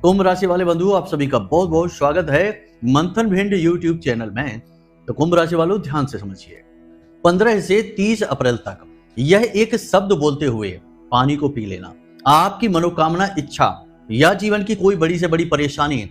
कुंभ राशि वाले बंधुओं, आप सभी का बहुत बहुत स्वागत है मंथन भिंड यूट्यूब चैनल में। तो कुंभ राशि वालों, ध्यान से समझिए। 15 से 30 अप्रैल तक यह एक शब्द बोलते हुए पानी को पी लेना, आपकी मनोकामना, इच्छा या जीवन की कोई बड़ी से बड़ी परेशानी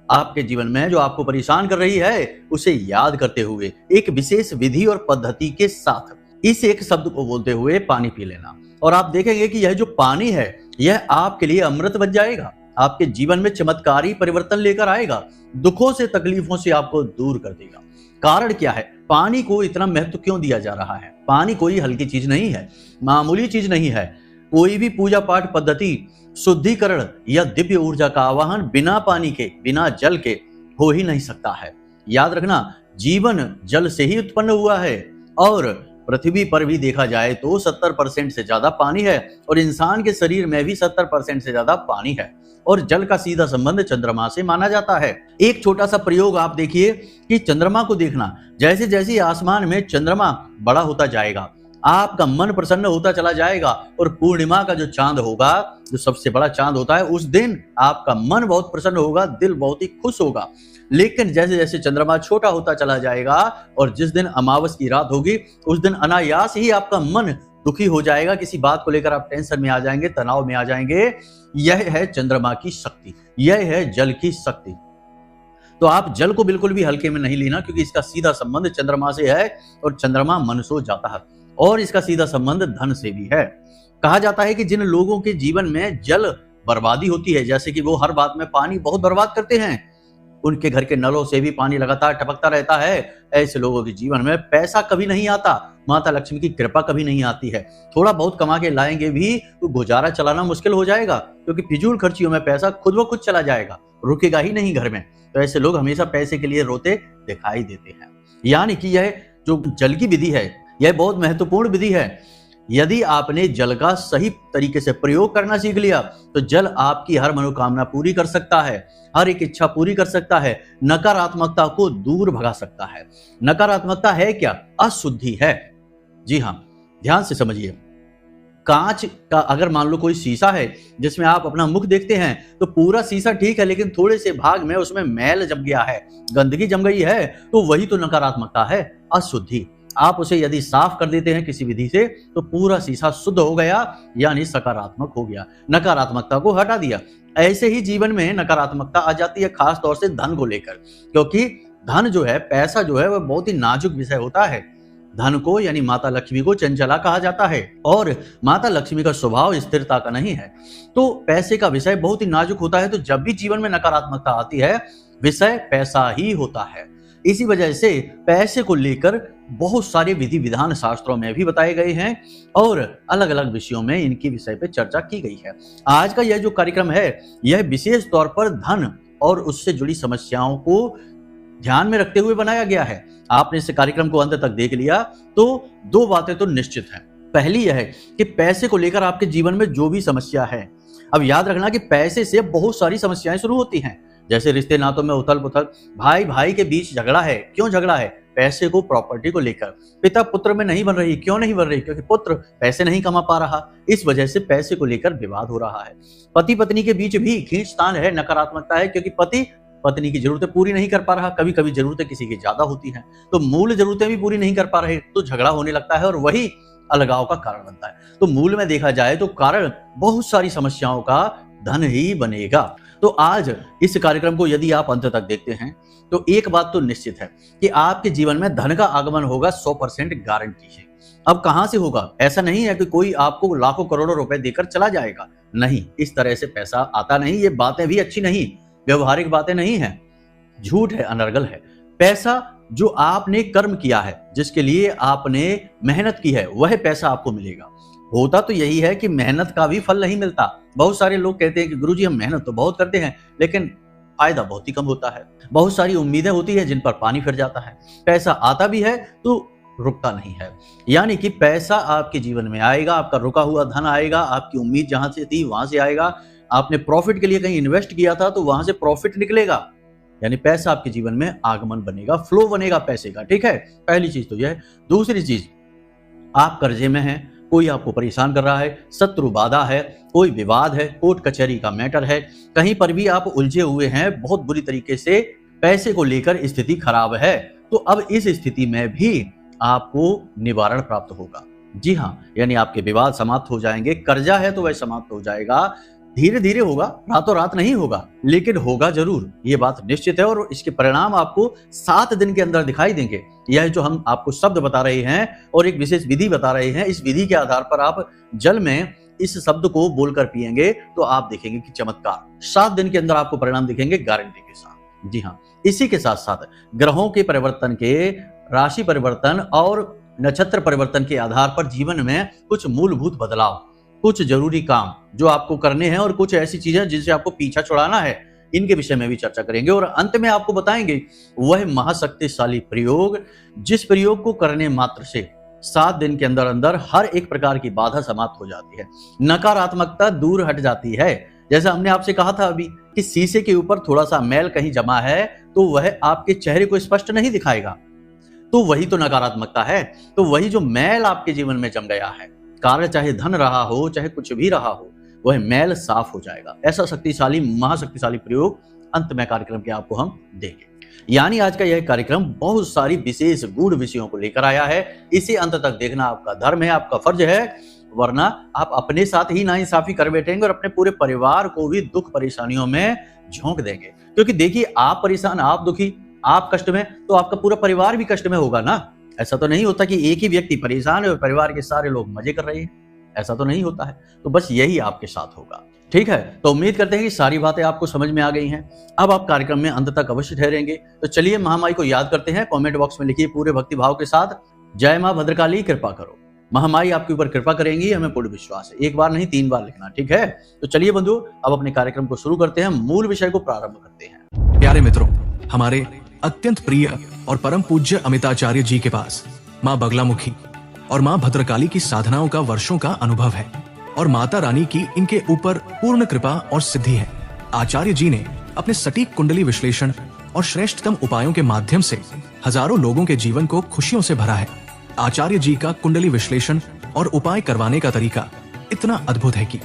आपके जीवन में जो आपको परेशान कर रही है, उसे याद करते हुए एक विशेष विधि और पद्धति के साथ इस एक शब्द को बोलते हुए पानी पी लेना। और आप देखेंगे कि यह जो पानी है, यह आपके लिए अमृत बन जाएगा, आपके जीवन में चमत्कारी परिवर्तन लेकर आएगा, दुखों से, तकलीफों से आपको दूर कर देगा। कारण क्या है? पानी को इतना महत्व क्यों दिया जा रहा है? पानी कोई हल्की चीज नहीं है, मामूली चीज नहीं है। कोई भी पूजा पाठ पद्धति, शुद्धिकरण या दिव्य ऊर्जा का आवाहन बिना पानी के, बिना जल के हो ही नहीं सकता है। याद रखना, जीवन जल से ही उत्पन्न हुआ है और पृथ्वी पर भी देखा जाए तो 70% से ज्यादा पानी है और इंसान के शरीर में भी 70% से ज्यादा पानी है। और जल का सीधा संबंध चंद्रमा से माना जाता है। एक छोटा सा प्रयोग आप देखिए कि चंद्रमा को देखना, जैसे जैसे आसमान में चंद्रमा बड़ा होता जाएगा, आपका मन प्रसन्न होता चला जाएगा। और पूर्णिमा का जो चांद होगा, जो सबसे बड़ा चांद होता है, उस दिन आपका मन बहुत प्रसन्न होगा, दिल बहुत ही खुश होगा। लेकिन जैसे जैसे चंद्रमा छोटा होता चला जाएगा और जिस दिन अमावस की रात होगी, उस दिन अनायास ही आपका मन दुखी हो जाएगा, किसी बात को लेकर आप टेंशन में आ जाएंगे, तनाव में आ जाएंगे। यह है चंद्रमा की शक्ति, यह है जल की शक्ति। तो आप जल को बिल्कुल भी हल्के में नहीं लेना, क्योंकि इसका सीधा संबंध चंद्रमा से है और चंद्रमा मन सो जाता है। और इसका सीधा संबंध धन से भी है। कहा जाता है कि जिन लोगों के जीवन में जल बर्बादी होती है, जैसे कि वो हर बात में पानी बहुत बर्बाद करते हैं, उनके घर के नलों से भी पानी लगातार टपकता रहता है, ऐसे लोगों के जीवन में पैसा कभी नहीं आता, माता लक्ष्मी की कृपा कभी नहीं आती है। थोड़ा बहुत कमा के लाएंगे भी तो गुजारा चलाना मुश्किल हो जाएगा, क्योंकि फिजूल खर्चियों में पैसा खुद ब खुद चला जाएगा, रुकेगा ही नहीं घर में। तो ऐसे लोग हमेशा पैसे के लिए रोते दिखाई देते हैं। यानी कि यह जो जल की विधि है, यह बहुत महत्वपूर्ण विधि है। यदि आपने जल का सही तरीके से प्रयोग करना सीख लिया, तो जल आपकी हर मनोकामना पूरी कर सकता है, हर एक इच्छा पूरी कर सकता है, नकारात्मकता को दूर भगा सकता है। नकारात्मकता है क्या? अशुद्धि है। जी हाँ, ध्यान से समझिए। कांच का अगर मान लो कोई शीशा है जिसमें आप अपना मुख देखते हैं, तो पूरा शीशा ठीक है, लेकिन थोड़े से भाग में उसमें मैल जम गया है, गंदगी जम गई है, तो वही तो नकारात्मकता है, अशुद्धि। आप उसे यदि साफ कर देते हैं किसी विधि से, तो पूरा शीशा शुद्ध हो गया, यानी सकारात्मक हो गया, नकारात्मकता को हटा दिया। ऐसे ही जीवन में नकारात्मकता आ जाती है, खास तौर से धन को लेकर, क्योंकि धन जो है, पैसा जो है, वह बहुत ही नाजुक विषय होता है। धन को यानी माता लक्ष्मी को चंचला कहा जाता है और माता लक्ष्मी का स्वभाव स्थिरता का नहीं है। तो पैसे का विषय बहुत ही नाजुक होता है। तो जब भी जीवन में नकारात्मकता आती है, विषय पैसा ही होता है। इसी वजह से पैसे को लेकर बहुत सारे विधि विधान शास्त्रों में भी बताए गए हैं और अलग अलग विषयों में इनकी विषय पे चर्चा की गई है। आज का यह जो कार्यक्रम है, यह विशेष तौर पर धन और उससे जुड़ी समस्याओं को ध्यान में रखते हुए बनाया गया है। आपने इस कार्यक्रम को अंत तक देख लिया तो दो बातें तो निश्चित हैं। पहली यह है कि पैसे को लेकर आपके जीवन में जो भी समस्या है, अब याद रखना कि पैसे से बहुत सारी समस्याएं शुरू होती हैं, जैसे रिश्ते नातों में उथल पुथल, भाई भाई के बीच झगड़ा है। क्यों झगड़ा है? पैसे को, प्रॉपर्टी को लेकर। पिता पुत्र में नहीं बन रही। क्यों नहीं बन रही? क्योंकि पुत्र पैसे नहीं कमा पा रहा, इस वजह से पैसे को लेकर विवाद हो रहा है। पति पत्नी के बीच भी खींचतान है, नकारात्मकता है, क्योंकि पति पत्नी की जरूरतें पूरी नहीं कर पा रहा, कभी कभी जरूरतें किसी की ज्यादा होती हैं, तो मूल जरूरतें भी पूरी नहीं कर पा रहे, तो झगड़ा होने लगता है और वही अलगाव का कारण बनता है। तो मूल में देखा जाए तो कारण बहुत सारी समस्याओं का धन ही बनेगा। तो आज इस कार्यक्रम को यदि आप अंत तक देखते हैं, तो एक बात तो निश्चित है कि आपके जीवन में धन का आगमन होगा, 100% गारंटी है। अब कहां से होगा? ऐसा नहीं है कि कोई आपको लाखों करोड़ों रुपए देकर चला जाएगा, नहीं, इस तरह से पैसा आता नहीं। ये बातें भी अच्छी नहीं, व्यवहारिक बातें नहीं है, झूठ है, अनर्गल है। पैसा जो आपने कर्म किया है, जिसके लिए आपने मेहनत की है, वह पैसा आपको मिलेगा। होता तो यही है कि मेहनत का भी फल नहीं मिलता। बहुत सारे लोग कहते हैं कि गुरुजी हम मेहनत तो बहुत करते हैं, लेकिन फायदा बहुत ही कम होता है। बहुत सारी उम्मीदें होती है जिन पर पानी फिर जाता है। पैसा आता भी है तो रुकता नहीं है। यानी कि पैसा आपके जीवन में आएगा, आपका रुका हुआ धन आएगा, आपकी उम्मीद जहां से थी वहां से आएगा। आपने प्रॉफिट के लिए कहीं इन्वेस्ट किया था तो वहां से प्रॉफिट निकलेगा, यानी पैसा आपके जीवन में आगमन बनेगा, फ्लो बनेगा पैसे का। ठीक है, पहली चीज तो यह है। दूसरी चीज, आप कर्जे में हैं, कोई आपको परेशान कर रहा है, शत्रु बाधा है, कोई विवाद है, कोर्ट कचहरी का मैटर है, कहीं पर भी आप उलझे हुए हैं, बहुत बुरी तरीके से पैसे को लेकर स्थिति खराब है, तो अब इस स्थिति में भी आपको निवारण प्राप्त होगा। जी हाँ, यानी आपके विवाद समाप्त हो जाएंगे, कर्जा है तो वह समाप्त हो जाएगा, धीरे धीरे होगा, रातों रात नहीं होगा, लेकिन होगा जरूर, ये बात निश्चित है। और इसके परिणाम आपको 7 दिन के अंदर दिखाई देंगे। यह जो हम आपको शब्द बता रहे हैं और एक विशेष विधि बता रहे हैं, इस विधि के आधार पर आप जल में इस शब्द को बोलकर पिएंगे तो आप देखेंगे कि चमत्कार 7 दिन के अंदर आपको परिणाम दिखेंगे गारंटी के साथ। जी हाँ, इसी के साथ साथ ग्रहों के परिवर्तन के, राशि परिवर्तन और नक्षत्र परिवर्तन के आधार पर जीवन में कुछ मूलभूत बदलाव, कुछ जरूरी काम जो आपको करने हैं और कुछ ऐसी चीजें जिनसे आपको पीछा छुड़ाना है, इनके विषय में भी चर्चा करेंगे। और अंत में आपको बताएंगे वह महाशक्तिशाली प्रयोग, जिस प्रयोग को करने मात्र से 7 दिन के अंदर अंदर हर एक प्रकार की बाधा समाप्त हो जाती है, नकारात्मकता दूर हट जाती है। जैसा हमने आपसे कहा था अभी कि शीशे के ऊपर थोड़ा सा मैल कहीं जमा है तो वह आपके चेहरे को स्पष्ट नहीं दिखाएगा, तो वही तो नकारात्मकता है। तो वही जो मैल आपके जीवन में जम गया है, कार्य चाहे धन रहा हो चाहे कुछ भी रहा हो, वह मैल साफ हो जाएगा। ऐसा शक्तिशाली, महाशक्तिशाली प्रयोग अंत में कार्यक्रम के आपको हम देंगे। यानी आज का यह कार्यक्रम बहुत सारी विशेष गूढ़ विषयों को लेकर आया है। इसे अंत तक देखना आपका धर्म है, आपका फर्ज है, वरना आप अपने साथ ही नाइंसाफी कर बैठेंगे और अपने पूरे परिवार को भी दुख परेशानियों में झोंक देंगे। क्योंकि देखिए, आप परेशान, आप दुखी, आप कष्ट में, तो आपका पूरा परिवार भी कष्ट में होगा ना। ऐसा तो नहीं होता कि एक ही व्यक्ति परेशान है और परिवार के सारे लोग मजे कर रहे हैं, ऐसा तो नहीं होता है। तो बस यही आपके साथ होगा। ठीक है, तो उम्मीद करते हैं कि सारी बातें आपको समझ में आ गई हैं। अब आप कार्यक्रम में अंत तक अवश्य ठहरेंगे। तो चलिए महामाई को याद करते हैं। कमेंट बॉक्स में लिखिए पूरे भक्ति भाव के साथ, जय मां भद्रकाली कृपा करो। महामाई आपके ऊपर कृपा करेंगी, हमें पूर्ण विश्वास है। एक बार नहीं 3 बार लिखना, ठीक है। तो चलिए बंधु, अब अपने कार्यक्रम को शुरू करते हैं, मूल विषय को प्रारंभ करते हैं। प्यारे मित्रों, हमारे अत्यंत प्रिय और परम पूज्य अमिताचार्य जी के पास माँ बगलामुखी और माँ भद्रकाली की साधनाओं का वर्षों का अनुभव है और माता रानी की इनके ऊपर पूर्ण कृपा और सिद्धि है। आचार्य जी ने अपने सटीक कुंडली विश्लेषण और श्रेष्ठतम उपायों के माध्यम से हजारों लोगों के जीवन को खुशियों से भरा है। आचार्य जी का कुंडली विश्लेषण और उपाय करवाने का तरीका इतना अद्भुत है कि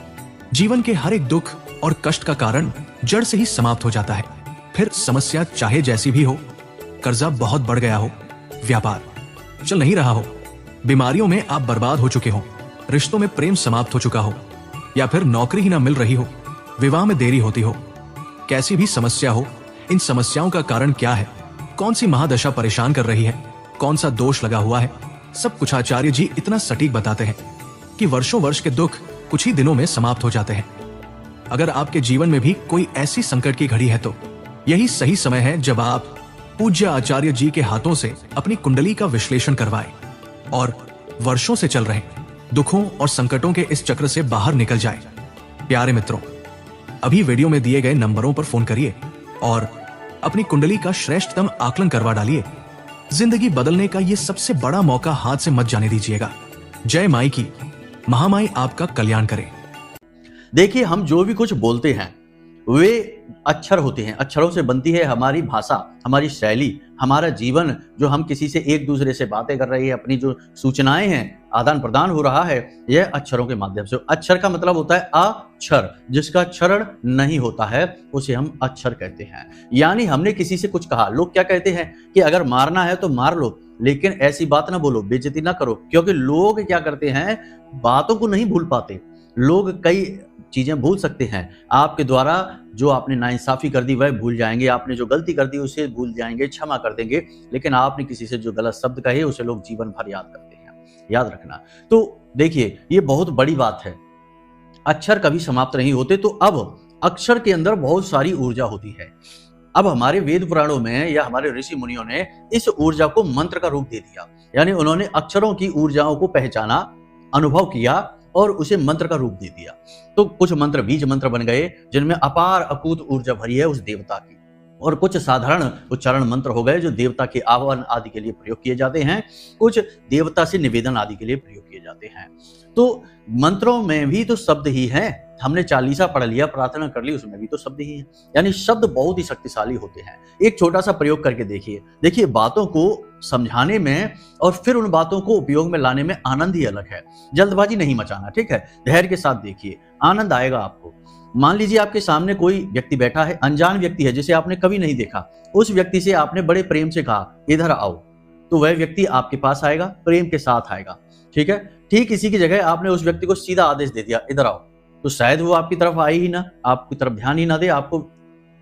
जीवन के हर एक दुख और कष्ट का कारण जड़ से ही समाप्त हो जाता है। फिर समस्या चाहे जैसी भी हो, कर्जा बहुत बढ़ गया हो, व्यापार चल नहीं रहा हो, बीमारियों में आप बर्बाद हो चुके हो, रिश्तों में प्रेम समाप्त हो चुका हो, या फिर नौकरी ही ना मिल रही हो, विवाह में देरी होती हो, कैसी भी समस्या हो, इन समस्याओं का कारण क्या है, कौन सी महादशा परेशान कर रही है, कौन सा दोष लगा हुआ है, सब कुछ आचार्य जी इतना सटीक बताते हैं कि वर्षों वर्ष के दुख कुछ ही दिनों में समाप्त हो जाते हैं। अगर आपके जीवन में भी कोई ऐसी संकट की घड़ी है तो यही सही समय है जब आप पूज्य आचार्य जी के हाथों से अपनी कुंडली का विश्लेषण करवाएं और वर्षों से चल रहे दुखों और संकटों के इस चक्र से बाहर निकल जाएं। प्यारे मित्रों, अभी वीडियो में दिए गए नंबरों पर फोन करिए और अपनी कुंडली का श्रेष्ठतम आकलन करवा डालिए। जिंदगी बदलने का ये सबसे बड़ा मौका हाथ से मत जाने दीजिएगा। जय माई की, महामाई आपका कल्याण करे। देखिए, हम जो भी कुछ बोलते हैं वे अक्षर होते हैं, अक्षरों से बनती है हमारी भाषा, हमारी शैली, हमारा जीवन। जो हम किसी से एक दूसरे से बातें कर रहे हैं, अपनी जो सूचनाएं हैं, आदान प्रदान हो रहा है, यह अक्षरों के माध्यम से। अक्षर का मतलब होता है अक्षर, जिसका क्षरण नहीं होता है उसे हम अक्षर कहते हैं। यानी हमने किसी से कुछ कहा, लोग क्या कहते हैं कि अगर मारना है तो मार लो, लेकिन ऐसी बात ना बोलो, बेइज्जती ना करो। क्योंकि लोग क्या करते हैं, बातों को नहीं भूल पाते। लोग कई चीजें भूल सकते हैं। आपके द्वारा जो आपने नाइंसाफी कर दी वह भूल जाएंगे, आपने जो गलती कर दी उसे भूल जाएंगे, क्षमा कर देंगे, लेकिन आपने किसी से जो गलत शब्द कहे उसे लोग जीवन भर याद करते हैं। याद रखना। तो देखिए, ये बहुत बड़ी बात है, अक्षर कभी समाप्त नहीं होते। तो अब अक्षर के अंदर बहुत सारी ऊर्जा होती है। अब हमारे वेद पुराणों में या हमारे ऋषि मुनियों ने इस ऊर्जा को मंत्र का रूप दे दिया। यानी उन्होंने अक्षरों की ऊर्जाओं को पहचाना, अनुभव किया और उसे मंत्र का रूप दे दिया। तो कुछ मंत्र बीज मंत्र बन गए जिनमें अपार अकूत ऊर्जा भरी है उस देवता की, और कुछ साधारण उच्चारण मंत्र हो गए जो देवता के आह्वान आदि के लिए प्रयोग किए जाते हैं, कुछ देवता से निवेदन आदि के लिए प्रयोग किए जाते हैं। तो मंत्रों में भी तो शब्द ही हैं, हमने चालीसा पढ़ लिया, प्रार्थना कर ली, उसमें भी तो शब्द ही है। यानी शब्द बहुत ही शक्तिशाली होते हैं। एक छोटा सा प्रयोग करके देखिए बातों को समझाने में और फिर उन बातों को उपयोग में लाने में आनंद ही अलग है। जल्दबाजी नहीं मचाना, ठीक है, धैर्य के साथ देखिए, आनंद आएगा आपको। मान लीजिए आपके सामने कोई व्यक्ति बैठा है, अनजान व्यक्ति है जिसे आपने कभी नहीं देखा, उस व्यक्ति से आपने बड़े प्रेम से कहा इधर आओ, तो वह व्यक्ति आपके पास आएगा, प्रेम के साथ आएगा, ठीक है। ठीक इसी की जगह आपने उस व्यक्ति को सीधा आदेश दे दिया इधर आओ, तो शायद वो आपकी तरफ आए ही ना, आपकी तरफ ध्यान ही ना दे, आपको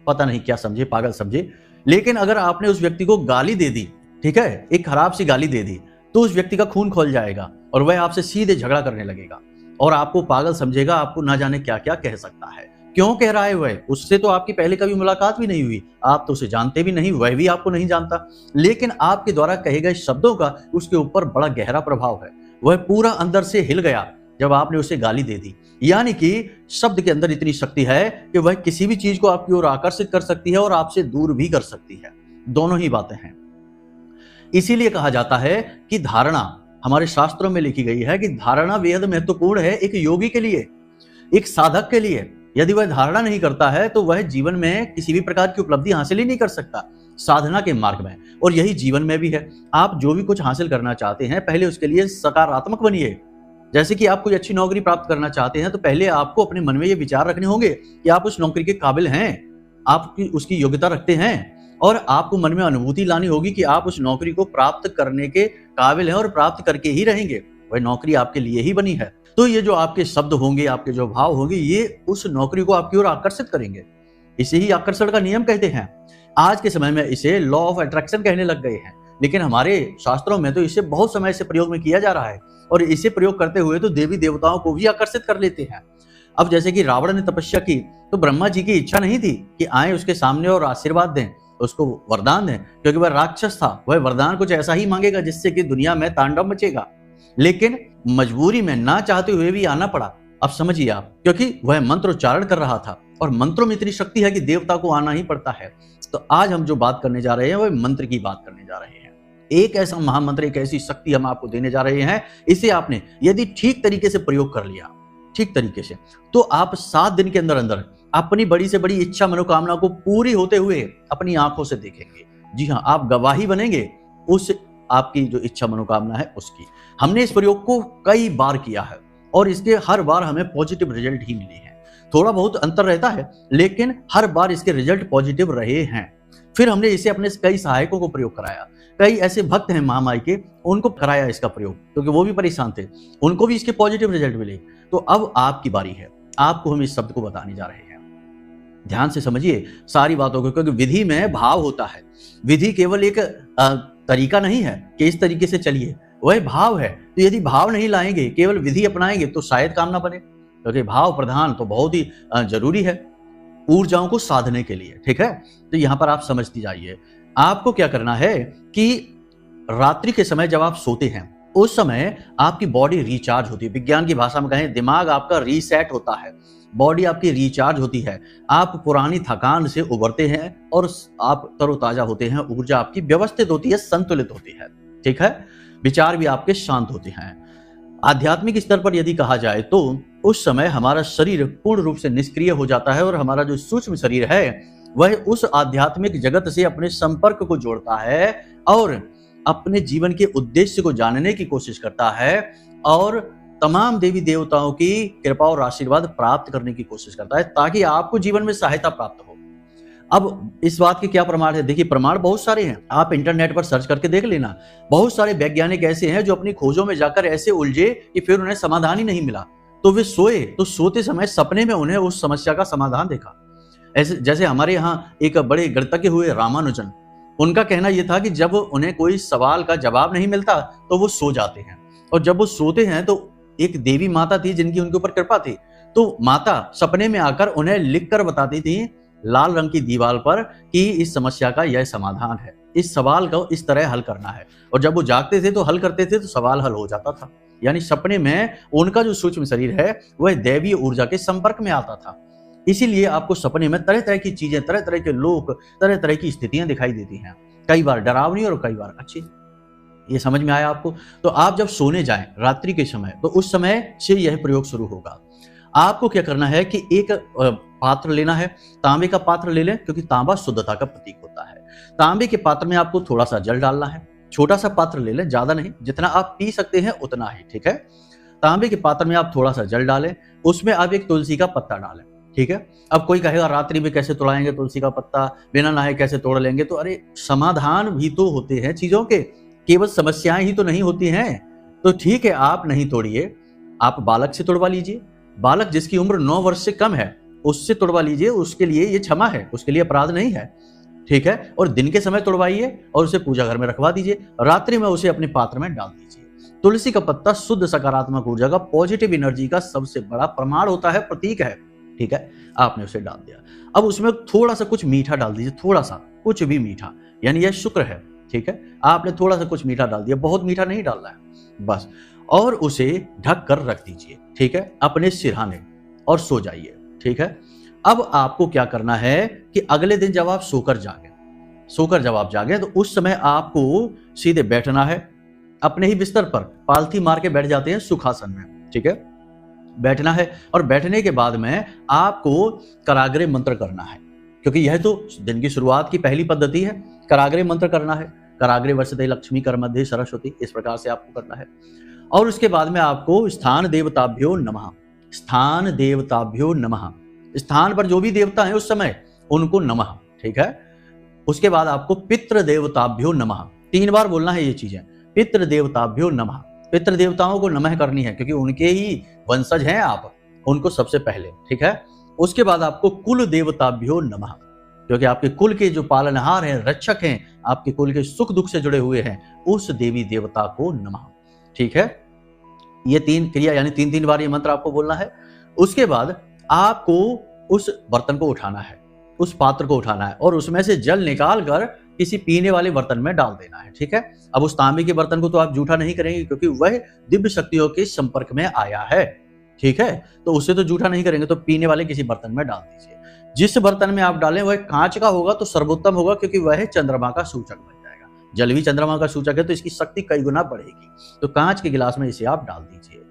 पता नहीं क्या समझे, पागल समझे। लेकिन अगर आपने उस व्यक्ति को गाली दे दी, ठीक है, एक खराब सी गाली दे दी, तो उस व्यक्ति का खून खोल जाएगा और वह आपसे सीधे झगड़ा करने लगेगा और आपको पागल समझेगा, आपको ना जाने क्या क्या कह सकता है। क्यों कह रहा है वह? उससे तो आपकी पहले कभी मुलाकात भी नहीं हुई, आप तो उसे जानते भी नहीं, वह भी आपको नहीं जानता, लेकिन आपके द्वारा कहे गए शब्दों का उसके ऊपर बड़ा गहरा प्रभाव है। वह पूरा अंदर से हिल गया जब आपने उसे गाली दे दी। यानी कि शब्द के अंदर इतनी शक्ति है कि वह किसी भी चीज को आपकी ओर आकर्षित कर सकती है और आपसे दूर भी कर सकती है। दोनों ही बातें हैं। इसीलिए कहा जाता है कि धारणा, हमारे शास्त्रों में लिखी गई है कि धारणा बेहद महत्वपूर्ण है एक योगी के लिए, एक साधक के लिए। यदि वह धारणा नहीं करता है तो वह जीवन में किसी भी प्रकार की उपलब्धि हासिल ही नहीं कर सकता साधना के मार्ग में, और यही जीवन में भी है। आप जो भी कुछ हासिल करना चाहते हैं, पहले उसके लिए सकारात्मक बनिए। जैसे कि आप कोई अच्छी नौकरी प्राप्त करना चाहते हैं तो पहले आपको अपने मन में ये विचार रखने होंगे कि आप उस नौकरी के काबिल हैं, आप उसकी योग्यता रखते हैं, और आपको मन में अनुभूति लानी होगी कि आप उस नौकरी को प्राप्त करने के काबिल हैं और प्राप्त करके ही रहेंगे, वह नौकरी आपके लिए ही बनी है। तो ये जो आपके शब्द होंगे, आपके जो भाव होंगे, ये उस नौकरी को आपकी ओर आकर्षित करेंगे। इसे ही आकर्षण का नियम कहते हैं। आज के समय में इसे लॉ ऑफ अट्रैक्शन कहने लग गए हैं, लेकिन हमारे शास्त्रों में तो इसे बहुत समय से प्रयोग में किया जा रहा है, और इसे प्रयोग करते हुए तो देवी देवताओं को भी आकर्षित कर लेते हैं। अब जैसे कि रावण ने तपस्या की, तो ब्रह्मा जी की इच्छा नहीं थी कि आए उसके सामने और आशीर्वाद दें, उसको वरदान दें, क्योंकि वह राक्षस था। वह वरदान कुछ ऐसा ही मांगेगा जिससे कि दुनिया में तांडव मचेगा, लेकिन मजबूरी में ना चाहते हुए भी आना पड़ा। अब समझिए आप, क्योंकि वह मंत्र उच्चारण कर रहा था, और मंत्रों में इतनी शक्ति है कि देवता को आना ही पड़ता है। तो आज हम जो बात करने जा रहे हैं वह मंत्र की बात करने जा रहे हैं। एक ऐसा महामंत्र, एक ऐसी शक्ति हम आपको देने जा रहे हैं। इसे आपने यदि ठीक तरीके से प्रयोग कर लिया, ठीक तरीके से, तो आप 7 दिन के अंदर अंदर अपनी बड़ी से बड़ी इच्छा मनोकामना को पूरी होते हुए अपनी आंखों से देखेंगे। जी हाँ, आप गवाही बनेंगे उस आपकी जो इच्छा मनोकामना है उसकी। हमने इस प्रयोग को कई बार किया है और इसके हर बार हमें पॉजिटिव रिजल्ट ही मिले हैं। थोड़ा बहुत अंतर रहता है, लेकिन हर बार इसके रिजल्ट पॉजिटिव रहे हैं। फिर हमने इसे अपने कई सहायकों को प्रयोग कराया। कई ऐसे भक्त हैं महामाई के, उनको कराया इसका प्रयोग, क्योंकि वो भी परेशान थे, उनको भी इसके पॉजिटिव रिजल्ट मिले। तो अब आपकी बारी है, आपको हम इस शब्द को बताने जा रहे हैं। ध्यान से समझिए सारी बातों को, क्योंकि विधि में भाव होता है। विधि केवल एक तरीका नहीं है कि इस तरीके से चलिए, वह भाव है। तो यदि भाव नहीं लाएंगे, केवल विधि अपनाएंगे, तो शायद काम ना बने, क्योंकि भाव प्रधान तो बहुत ही जरूरी है ऊर्जाओं को साधने के लिए, ठीक है। तो यहां पर आप समझती जाइए, आपको क्या करना है कि रात्रि के समय जब आप सोते हैं, उस समय आपकी बॉडी रिचार्ज होती है। विज्ञान की भाषा में कहें, दिमाग आपका रीसेट होता है, बॉडी आपकी रिचार्ज होती है। आप पुरानी थकान से उबरते हैं और आप तरोताजा होते हैं। ऊर्जा आपकी व्यवस्थित होती है, संतुलित होती है, ठीक है। विचार भी आपके शांत होते हैं। आध्यात्मिक स्तर पर यदि कहा जाए तो उस समय हमारा शरीर पूर्ण रूप से निष्क्रिय हो जाता है और हमारा जो सूक्ष्म शरीर है वह उस आध्यात्मिक जगत से अपने संपर्क को जोड़ता है और अपने जीवन के उद्देश्य को जानने की कोशिश करता है और तमाम देवी देवताओं की कृपा और आशीर्वाद प्राप्त करने की कोशिश करता है, ताकि आपको जीवन में सहायता प्राप्त हो। अब इस बात के क्या प्रमाण है? देखिए, प्रमाण बहुत सारे हैं, आप इंटरनेट पर सर्च करके देख लेना। बहुत सारे वैज्ञानिक ऐसे हैं जो अपनी खोजों में जाकर ऐसे उलझे कि फिर उन्हें समाधान ही नहीं मिला, तो वे सोए, तो सोते समय सपने में उन्हें उस समस्या का समाधान देखा। ऐसे जैसे हमारे यहाँ एक बड़े गणितज्ञ हुए रामानुजन, उनका कहना यह था कि जब उन्हें कोई सवाल का जवाब नहीं मिलता तो वो सो जाते हैं, और जब वो सोते हैं तो एक देवी माता थी जिनकी उनके ऊपर कृपा थी, तो माता सपने में आकर उन्हें लिख कर बताती थी लाल रंग की दीवार पर कि इस समस्या का यह समाधान है, इस सवाल को इस तरह हल करना है। और जब वो जागते थे तो हल करते थे तो सवाल हल हो जाता था। यानी सपने में उनका जो सूक्ष्म शरीर है वह दैवीय ऊर्जा के संपर्क में आता था। इसीलिए आपको सपने में तरह तरह की चीजें, तरह तरह के लोग, तरह तरह की स्थितियां दिखाई देती हैं, कई बार डरावनी और कई बार अच्छी। ये समझ में आया आपको? तो आप जब सोने जाएं रात्रि के समय, तो उस समय से यह प्रयोग शुरू होगा। आपको क्या करना है कि एक पात्र लेना है, तांबे का पात्र ले लें क्योंकि तांबा शुद्धता का प्रतीक होता है। तांबे के पात्र में आपको थोड़ा सा जल डालना है, छोटा सा पात्र ले लें, ज्यादा नहीं, जितना आप पी सकते हैं उतना ही, ठीक है। तांबे के पात्र में आप थोड़ा सा जल डालें, उसमें आप एक तुलसी का पत्ता डालें, ठीक है। अब कोई कहेगा रात्रि में कैसे तोड़ाएंगे तुलसी का पत्ता, बिना नहाए कैसे तोड़ लेंगे, तो अरे समाधान भी तो होते हैं चीजों के, केवल समस्याएं ही तो नहीं होती हैं। तो ठीक है, आप नहीं तोड़िए, आप बालक से तोड़वा लीजिए, बालक जिसकी उम्र 9 वर्ष से कम है उससे तोड़वा लीजिए, उसके लिए ये क्षमा है, उसके लिए अपराध नहीं है, ठीक है। और दिन के समय तोड़वाइए और उसे पूजा घर में रखवा दीजिए, रात्रि में उसे अपने पात्र में डाल दीजिए। तुलसी का पत्ता शुद्ध सकारात्मक ऊर्जा का, पॉजिटिव एनर्जी का सबसे बड़ा प्रमाण होता है, प्रतीक है, ठीक है। आपने उसे डाल दिया, अब उसमें थोड़ा सा कुछ मीठा डाल दीजिए, थोड़ा सा कुछ भी मीठा, यानी यह शुक्र है, ठीक है। आपने थोड़ा सा कुछ मीठा डाल दिया, बहुत मीठा नहीं डालना है बस, और उसे ढक कर रख दीजिए, ठीक है, अपने सिरहाने, और सो जाइए, ठीक है। अब आपको क्या करना है कि अगले दिन जब आप सोकर जब आप जागे तो उस समय आपको सीधे बैठना है, अपने ही बिस्तर पर पालथी मार के बैठ जाते हैं सुखासन में, ठीक है। बैठना है और बैठने के बाद में आपको कराग्रे मंत्र करना है, क्योंकि यह तो दिन की शुरुआत की पहली पद्धति है, कराग्रे मंत्र करना है। कराग्रे वर्षते लक्ष्मी कर मध्य सरस्वती, इस प्रकार से आपको करना है। और उसके बाद में आपको स्थान देवताभ्यो नमः, स्थान देवताभ्यो नमः, स्थान पर जो भी देवता हैं उस समय उनको नमः, ठीक है। उसके बाद आपको पितृ देवताभ्यो नमः, 3 बार बोलना है ये चीजें, पितृ देवताभ्यो नमः, पितृ देवताओं को नमः करनी है क्योंकि उनके ही वंशज हैं आप, उनको सबसे पहले, ठीक है। उसके बाद आपको कुल देवताभ्यो नमः, क्योंकि आपके कुल के जो पालनहार हैं, रक्षक हैं, आपके कुल के सुख दुख से जुड़े हुए हैं, उस देवी देवता को नमः, ठीक है। ये 3 क्रिया यानी 3-3 बार ये मंत्र आपको बोलना है। उसके बाद आपको उस बर्तन को उठाना है, उस पात्र को उठाना है और उसमें से जल निकाल कर किसी पीने वाले बर्तन में डाल देना है, ठीक है। अब उस तांबे के बर्तन को तो आप जूठा नहीं करेंगे क्योंकि वह दिव्य शक्तियों के संपर्क में आया है, ठीक है, तो उससे तो जूठा नहीं करेंगे, तो पीने वाले किसी बर्तन में डाल दीजिए। जिस बर्तन में आप डालें वह कांच का होगा तो सर्वोत्तम होगा, क्योंकि वह चंद्रमा का सूचक बन जाएगा। जल भी चंद्रमा का सूचक है तो इसकी शक्ति कई गुना बढ़ेगी, तो कांच के गिलास में इसे आप डाल दीजिए,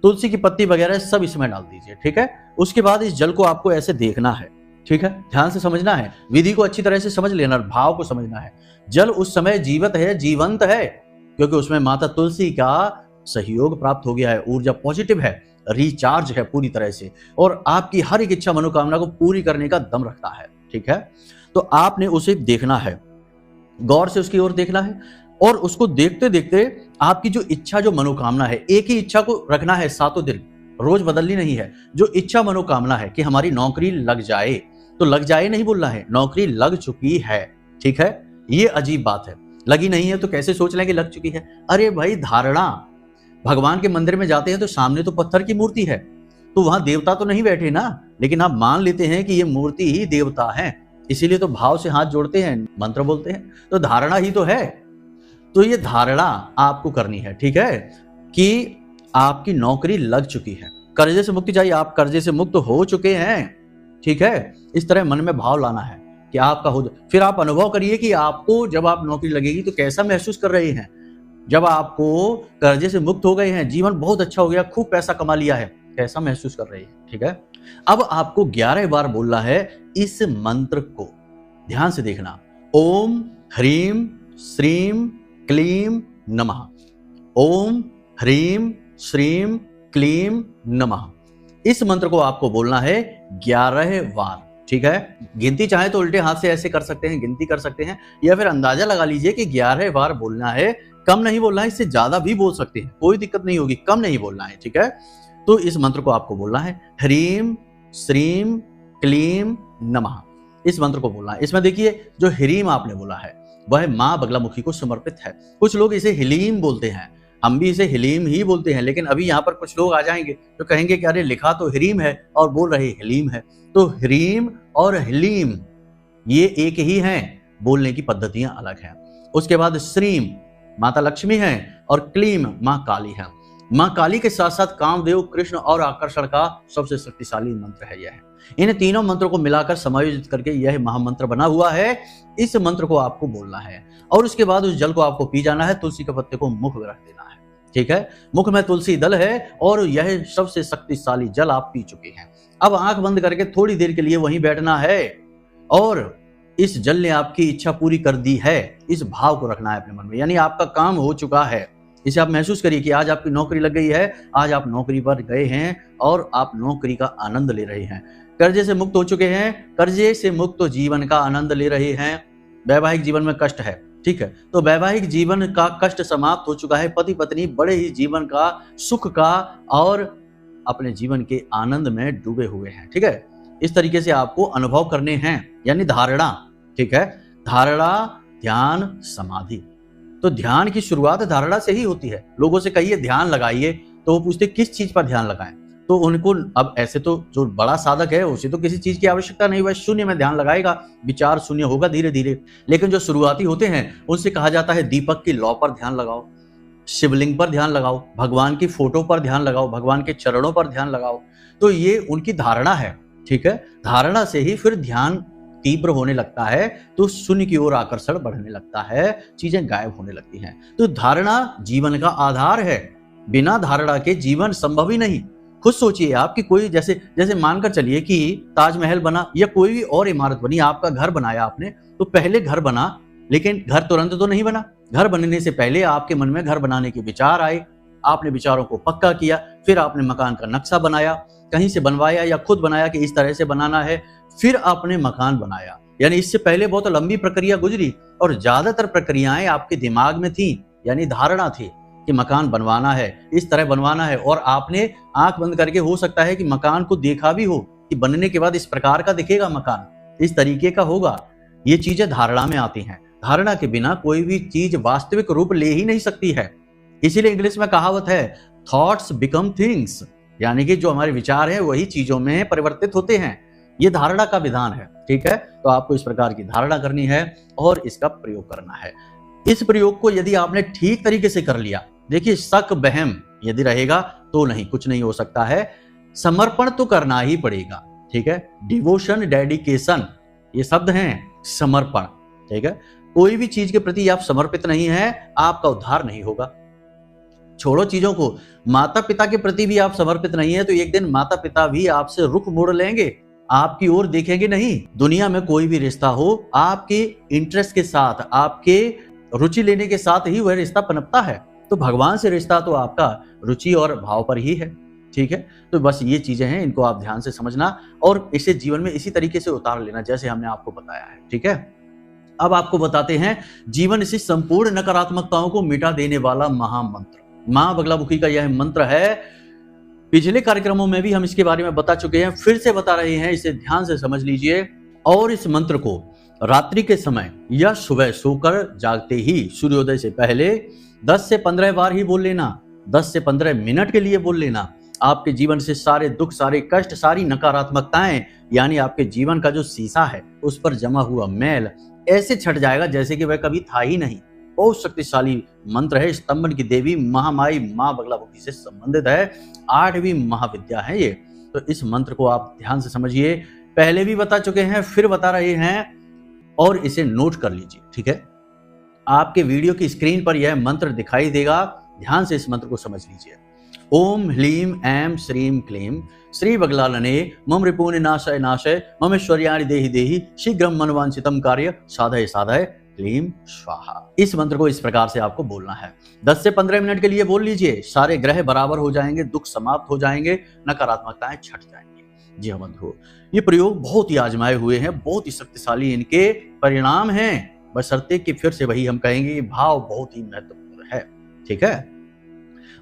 तुलसी की पत्ती वगैरह सब इसमें डाल दीजिए, ठीक है। उसके बाद इस जल को आपको ऐसे देखना है, ठीक है, ध्यान से समझना है, विधि को अच्छी तरह से समझ लेना, भाव को समझना है। जल उस समय जीवित है, जीवंत है, क्योंकि उसमें माता तुलसी का सहयोग प्राप्त हो गया है, ऊर्जा पॉजिटिव है, रिचार्ज है पूरी तरह से, और आपकी हर एक इच्छा मनोकामना को पूरी करने का दम रखता है, ठीक है। तो आपने उसे देखना है, गौर से उसकी ओर देखना है, और उसको देखते देखते आपकी जो इच्छा, जो मनोकामना है, एक ही इच्छा को रखना है 7 दिन, रोज बदलनी नहीं है। जो इच्छा मनोकामना है कि हमारी नौकरी लग जाए, तो लग जाए नहीं बोलना है, नौकरी लग चुकी है, ठीक है। ये अजीब बात है, लगी नहीं है तो कैसे सोच लें कि लग चुकी है। अरे भाई, धारणा, भगवान के मंदिर में जाते हैं तो सामने तो पत्थर की मूर्ति है, तो वहां देवता तो नहीं बैठे ना, लेकिन आप मान लेते हैं कि ये मूर्ति ही देवता है, इसीलिए तो भाव से हाथ जोड़ते हैं, मंत्र बोलते हैं, तो धारणा ही तो है। तो ये धारणा आपको करनी है, ठीक है, कि आपकी नौकरी लग चुकी है, कर्जे से मुक्ति चाहिए, आप कर्जे से मुक्त हो चुके हैं, ठीक है। इस तरह मन में भाव लाना है कि आपका हो, फिर आप अनुभव करिए कि आपको जब आप नौकरी लगेगी तो कैसा महसूस कर रहे हैं। जब आपको कर्जे से मुक्त हो गए हैं, जीवन बहुत अच्छा हो गया, खूब पैसा कमा लिया है, कैसा महसूस कर रहे हैं, ठीक है। अब आपको 11 बार बोलना है इस मंत्र को, ध्यान से देखना, ओम ह्रीम श्रीम क्लीम नमः, ओम ह्रीम श्रीम क्लीम नमः। इस मंत्र को आपको बोलना है 11 बार, ठीक है। गिनती चाहे तो उल्टे हाथ से ऐसे कर सकते हैं, गिनती कर सकते हैं, या फिर अंदाजा लगा लीजिए कि 11 बार बोलना है, कम नहीं बोलना है, इससे ज्यादा भी बोल सकते हैं, कोई दिक्कत नहीं होगी, कम नहीं बोलना है, ठीक है। तो इस मंत्र को आपको बोलना है ह्रीम श्रीम क्लीम नमः, इस मंत्र को बोलना है। इसमें देखिए जो ह्रीम आपने बोला है वह माँ बगलामुखी को समर्पित है। कुछ लोग इसे हिलीम बोलते हैं, हम भी इसे हिलीम ही बोलते हैं, लेकिन अभी यहाँ पर कुछ लोग आ जाएंगे तो कहेंगे कि अरे लिखा तो ह्रीम है और बोल रहे हिलीम है। तो ह्रीम और हिलीम ये एक ही हैं, बोलने की पद्धतियां अलग हैं। उसके बाद श्रीम माता लक्ष्मी हैं और क्लीम माँ काली है। माँ काली के साथ साथ कामदेव, कृष्ण और आकर्षण का सबसे शक्तिशाली मंत्र है यह। इन तीनों मंत्रों को मिलाकर समायोजित करके यह महामंत्र बना हुआ है। इस मंत्र को आपको बोलना है और उसके बाद उस जल को आपको पी जाना है, तुलसी के पत्ते को मुख में रख देना है। ठीक है, मुख में तुलसी दल है और यह सबसे शक्तिशाली जल आप पी चुके हैं। अब आंख बंद करके थोड़ी देर के लिए वहीं बैठना है और इस जल ने आपकी इच्छा पूरी कर दी है, इस भाव को रखना है अपने मन में, यानी आपका काम हो चुका है। इसे आप महसूस करिए कि आज आपकी नौकरी लग गई है, आज आप नौकरी पर गए हैं और आप नौकरी का आनंद ले रहे हैं। कर्जे से मुक्त हो चुके हैं, कर्जे से मुक्त जीवन का आनंद ले रहे हैं। वैवाहिक जीवन में कष्ट है, ठीक है, तो वैवाहिक जीवन का कष्ट समाप्त हो चुका है। पति पत्नी बड़े ही जीवन का सुख का और अपने जीवन के आनंद में डूबे हुए हैं, ठीक है। इस तरीके से आपको अनुभव करने हैं, यानी धारणा, ठीक है, धारणा, ध्यान, समाधि। तो ध्यान की शुरुआत धारणा से ही होती है। लोगों से कहिए ध्यान लगाइए तो वो पूछते किस चीज पर ध्यान लगाएं, तो उनको अब ऐसे तो जो बड़ा साधक है उसे तो किसी चीज की आवश्यकता नहीं, वह शून्य में ध्यान लगाएगा, विचार शून्य होगा धीरे धीरे। लेकिन जो शुरुआती होते हैं उनसे कहा जाता है दीपक की लौ पर ध्यान लगाओ, शिवलिंग पर ध्यान लगाओ, भगवान की फोटो पर ध्यान लगाओ, भगवान के चरणों पर ध्यान लगाओ। तो ये उनकी धारणा है, ठीक है। धारणा से ही फिर ध्यान तीव्र होने लगता है, तो शून्य की ओर आकर्षण बढ़ने लगता है, चीजें गायब होने लगती हैं। तो धारणा जीवन का आधार है, बिना धारणा के जीवन संभव ही नहीं। खुद सोचिए आप कि कोई जैसे मानकर चलिए कि ताजमहल बना या कोई भी और इमारत बनी, आपका घर बनाया आपने, तो पहले घर बना, लेकिन घर तुरंत तो नहीं बना। घर बनने से पहले आपके मन में घर बनाने के विचार आए, आपने विचारों को पक्का किया, फिर आपने मकान का नक्शा बनाया, कहीं से बनवाया या खुद बनाया कि इस तरह से बनाना है, फिर आपने मकान बनाया। यानी इससे पहले बहुत लंबी प्रक्रिया गुजरी और ज्यादातर प्रक्रियाएं आपके दिमाग में थी, यानी धारणा थी कि मकान बनवाना है, इस तरह बनवाना है, और आपने आंख बंद करके हो सकता है कि मकान को देखा भी हो कि बनने के बाद इस प्रकार का दिखेगा मकान, इस तरीके का होगा। ये चीजें धारणा में आती हैं। धारणा के बिना कोई भी चीज वास्तविक रूप ले ही नहीं सकती है। इसीलिए इंग्लिश में कहावत है थॉट्स बिकम थिंग्स, यानी कि जो हमारे विचार हैं वही चीजों में परिवर्तित होते हैं। ये धारणा का विधान है, ठीक है। तो आपको इस प्रकार की धारणा करनी है और इसका प्रयोग करना है। इस प्रयोग को यदि आपने ठीक तरीके से कर लिया, देखिए शक बहम यदि रहेगा तो नहीं, कुछ नहीं हो सकता है। समर्पण तो करना ही पड़ेगा, ठीक है। डिवोशन, डेडिकेशन, ये शब्द हैं, समर्पण, ठीक है। कोई भी चीज के प्रति आप समर्पित नहीं है, आपका उद्धार नहीं होगा। छोड़ो चीजों को, माता पिता के प्रति भी आप समर्पित नहीं है तो एक दिन माता पिता भी आपसे रुख मोड़ लेंगे, आपकी ओर देखेंगे नहीं। दुनिया में कोई भी रिश्ता हो, आपके इंटरेस्ट के साथ, आपके रुचि लेने के साथ ही वह रिश्ता पनपता है। तो भगवान से रिश्ता तो आपका रुचि और भाव पर ही है, ठीक है। तो बस ये चीजें हैं, इनको आप ध्यान से समझना और इसे जीवन में इसी तरीके से उतार लेना जैसे हमने आपको बताया है, ठीक है। अब आपको बताते हैं जीवन से संपूर्ण नकारात्मकताओं को मिटा देने वाला महामंत्र। मां बगलामुखी का यह मंत्र है। पिछले कार्यक्रमों में भी हम इसके बारे में बता चुके हैं, फिर से बता रहे हैं, इसे ध्यान से समझ लीजिए। और इस मंत्र को रात्रि के समय या सुबह सोकर जागते ही सूर्योदय से पहले 10 से 15 बार ही बोल लेना, 10 से 15 मिनट के लिए बोल लेना। आपके जीवन से सारे दुख, सारे कष्ट, सारी नकारात्मकताएं, यानी आपके जीवन का जो शीशा है उस पर जमा हुआ मैल ऐसे छट जाएगा जैसे कि वह कभी था ही नहीं। बहुत शक्तिशाली मंत्र है। स्तंभन की देवी महामाई मां बगलामुखी से संबंधित है, 8वीं महाविद्या है ये। तो इस मंत्र को आप ध्यान से समझिए, पहले भी बता चुके हैं, फिर बता रहे हैं, और इसे नोट कर लीजिए, ठीक है। आपके वीडियो की स्क्रीन पर यह मंत्र दिखाई देगा, ध्यान से इस मंत्र को समझ लीजिए। ओम ह्लीम ऐं श्रीं क्लीं श्री बगलालने मम रिपून नाशय नाशय मम ऐश्वर्याणि देहि देहि शीघ्रम मनवांछितम कार्य साधय साधय क्लीं स्वाहा। इस मंत्र को इस प्रकार से आपको बोलना है। 10 से 15 मिनट के लिए बोल लीजिए, सारे ग्रह बराबर हो जाएंगे, दुख समाप्त हो जाएंगे, नकारात्मकताएं छट जाएंगी। जी हाँ बंधुओं, ये प्रयोग बहुत ही आजमाए हुए हैं, बहुत ही शक्तिशाली इनके परिणाम हैं, बशर्ते कि फिर से वही हम कहेंगे ये भाव बहुत ही महत्वपूर्ण है, ठीक है।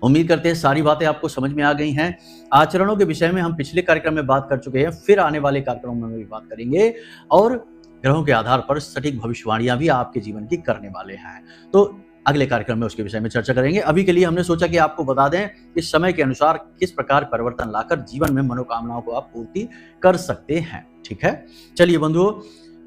उम्मीद करते हैं सारी बातें आपको समझ में आ गई हैं। आचरणों के विषय में हम पिछले कार्यक्रम में बात कर चुके हैं, फिर आने वाले कार्यक्रमों में भी बात करेंगे और ग्रहों के आधार पर सटीक भविष्यवाणियां भी आपके जीवन की करने वाले हैं। तो अगले कार्यक्रम में उसके विषय में चर्चा करेंगे। अभी के लिए हमने सोचा कि आपको बता दें कि समय के अनुसार किस प्रकार परिवर्तन लाकर जीवन में मनोकामनाओं को आप पूर्ति कर सकते हैं, ठीक है। चलिए बंधुओं,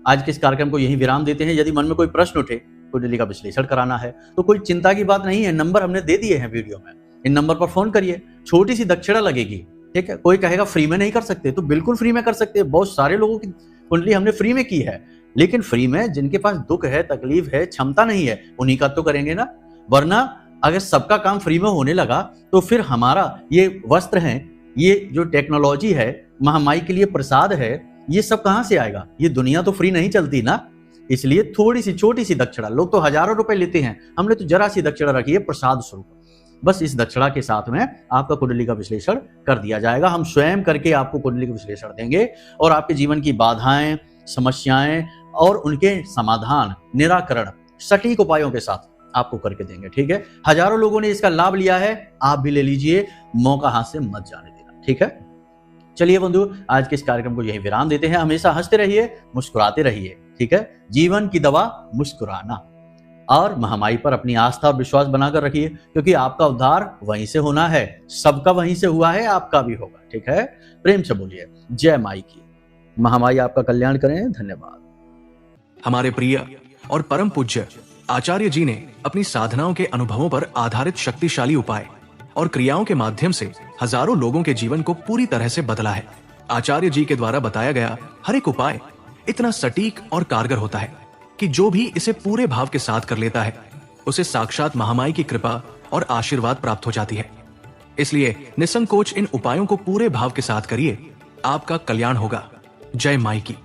आज के इस कार्यक्रम को यही विराम देते हैं। यदि मन में कोई प्रश्न उठे, कुंडली का विश्लेषण कराना है, तो कोई चिंता की बात नहीं है। नंबर हमने दे दिए हैं वीडियो में, इन नंबर पर फोन करिए, छोटी सी दक्षिणा लगेगी, ठीक है। कोई कहेगा फ्री में नहीं कर सकते, तो बिल्कुल फ्री में कर सकते हैं। बहुत सारे लोगों की कुंडली हमने फ्री में की है, लेकिन फ्री में जिनके पास दुख है, तकलीफ है, क्षमता नहीं है, उन्हीं का तो करेंगे ना, वरना अगर सबका काम फ्री में होने लगा तो फिर हमारा ये वस्त्र हैं, ये जो टेक्नोलॉजी है, महामारी के लिए प्रसाद है, ये सब कहां से आएगा? ये दुनिया तो फ्री नहीं चलती ना। इसलिए थोड़ी सी छोटी सी दक्षिणा, लोग तो हजारों रुपए लेते हैं, हमने तो जरा सी दक्षिणा रखी है प्रसाद स्वरूप। बस इस दक्षिणा के साथ में आपका कुंडली का विश्लेषण कर दिया जाएगा। हम स्वयं करके आपको कुंडली का विश्लेषण देंगे और आपके जीवन की बाधाएं, समस्याएं और उनके समाधान, निराकरण सटीक उपायों के साथ आपको करके देंगे। ठीक है, हजारों लोगों ने इसका लाभ लिया है, आप भी ले लीजिए, मौका हाथ से मत जाने देना। ठीक है, चलिए बंधु, आज के इस कार्यक्रम को यही विराम देते हैं। हमेशा हंसते रहिए, मुस्कुराते रहिए। ठीक है, जीवन की दवा मुस्कुराना, और महामारी पर अपनी आस्था और विश्वास बनाकर रखिए, क्योंकि आपका उद्धार वहीं से होना है। सबका वहीं से हुआ है, आपका भी होगा। ठीक है, प्रेम से बोलिए जय माई की। महामाई आपका कल्याण करें। धन्यवाद। हमारे प्रिय और परम पूज्य आचार्य जी ने अपनी साधनाओं के अनुभवों पर आधारित शक्तिशाली उपाय और क्रियाओं के माध्यम से हजारों लोगों के जीवन को पूरी तरह से बदला है। आचार्य जी के द्वारा बताया गया हर एक उपाय इतना सटीक और कारगर होता है कि जो भी इसे पूरे भाव के साथ कर लेता है, उसे साक्षात महामाई की कृपा और आशीर्वाद प्राप्त हो जाती है। इसलिए निसंकोच इन उपायों को पूरे भाव के साथ करिए, आपका कल्याण होगा। जय माई की।